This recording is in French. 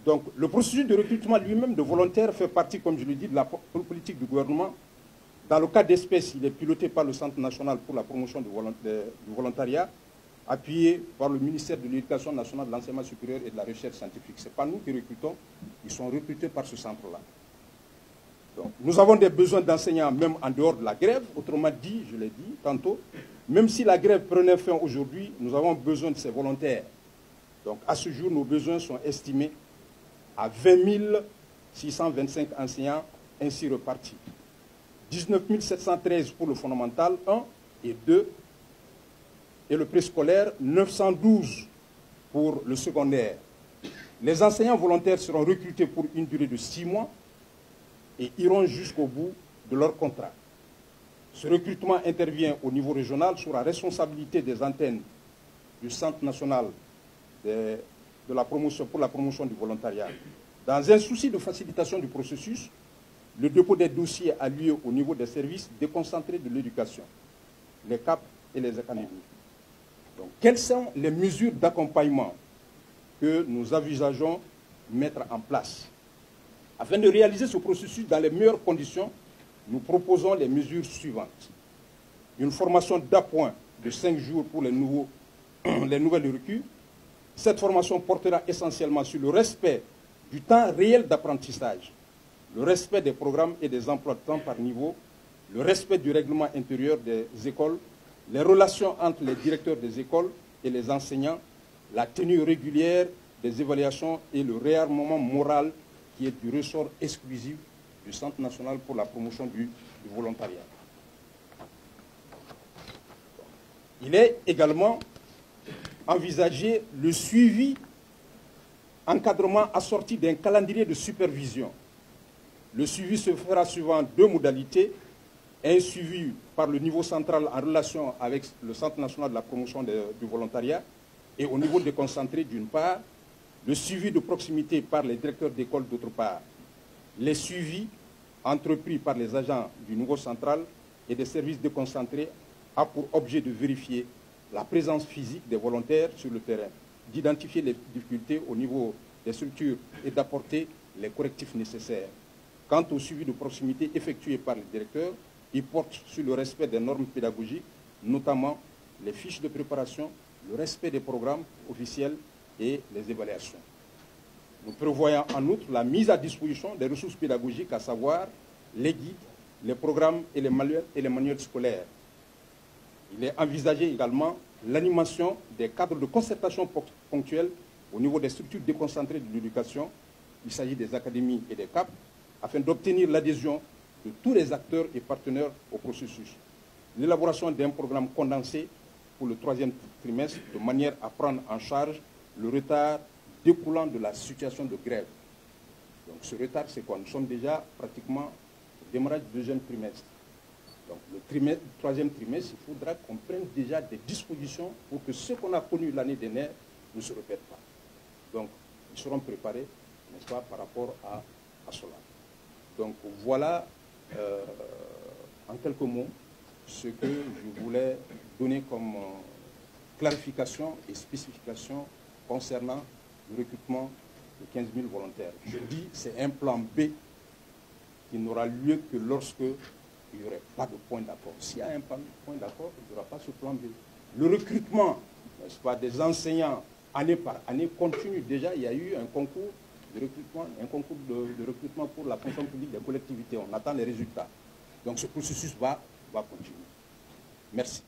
Donc, le processus de recrutement lui-même de volontaires fait partie, comme je l'ai dit, de la politique du gouvernement. Dans le cas d'espèce, il est piloté par le Centre national pour la promotion du volontariat, appuyé par le ministère de l'Éducation nationale, de l'enseignement supérieur et de la recherche scientifique. Ce n'est pas nous qui recrutons, ils sont recrutés par ce centre-là. Donc, nous avons des besoins d'enseignants même en dehors de la grève. Autrement dit, je l'ai dit tantôt, même si la grève prenait fin aujourd'hui, nous avons besoin de ces volontaires. Donc, à ce jour, nos besoins sont estimés à 20 625 enseignants ainsi repartis. 19 713 pour le fondamental 1 et 2, et le préscolaire 912 pour le secondaire. Les enseignants volontaires seront recrutés pour une durée de 6 mois et iront jusqu'au bout de leur contrat. Ce recrutement intervient au niveau régional sous la responsabilité des antennes du Centre national pour la promotion du volontariat. Dans un souci de facilitation du processus, le dépôt des dossiers a lieu au niveau des services déconcentrés de l'éducation, les CAP et les académies. Donc, quelles sont les mesures d'accompagnement que nous envisageons mettre en place? Afin de réaliser ce processus dans les meilleures conditions, nous proposons les mesures suivantes. Une formation d'appoint de 5 jours pour les nouvelles recrues. Cette formation portera essentiellement sur le respect du temps réel d'apprentissage, le respect des programmes et des emplois de temps par niveau, le respect du règlement intérieur des écoles, les relations entre les directeurs des écoles et les enseignants, la tenue régulière des évaluations et le réarmement moral qui est du ressort exclusif du Centre national pour la promotion du volontariat. Il est également envisagé le suivi, encadrement assorti d'un calendrier de supervision. Le suivi se fera suivant 2 modalités. Un suivi par le niveau central en relation avec le Centre national de la promotion du volontariat et au niveau déconcentré d'une part, le suivi de proximité par les directeurs d'école d'autre part. Les suivis entrepris par les agents du niveau central et des services déconcentrés a pour objet de vérifier la présence physique des volontaires sur le terrain, d'identifier les difficultés au niveau des structures et d'apporter les correctifs nécessaires. Quant au suivi de proximité effectué par les directeurs, il porte sur le respect des normes pédagogiques, notamment les fiches de préparation, le respect des programmes officiels et les évaluations. Nous prévoyons en outre la mise à disposition des ressources pédagogiques, à savoir les guides, les programmes et les manuels scolaires. Il est envisagé également l'animation des cadres de concertation ponctuels au niveau des structures déconcentrées de l'éducation. Il s'agit des académies et des CAP, afin d'obtenir l'adhésion de tous les acteurs et partenaires au processus. L'élaboration d'un programme condensé pour le 3e trimestre, de manière à prendre en charge le retard découlant de la situation de grève. Donc ce retard, c'est quoi? Nous sommes déjà pratiquement au démarrage du 2e trimestre. Donc le 3e trimestre, il faudra qu'on prenne déjà des dispositions pour que ce qu'on a connu l'année dernière ne se répète pas. Donc ils seront préparés, n'est-ce pas, par rapport à cela. Donc voilà, en quelques mots, ce que je voulais donner comme clarification et spécification concernant le recrutement de 15 000 volontaires. Je dis, c'est un plan B qui n'aura lieu que lorsque il n'y aurait pas de point d'accord. S'il y a un point d'accord, il n'y aura pas ce plan B. Le recrutement, n'est-ce pas, des enseignants année par année continue. Déjà, il y a eu un concours de recrutement, de recrutement pour la fonction publique des collectivités. On attend les résultats. Donc ce processus va continuer. Merci.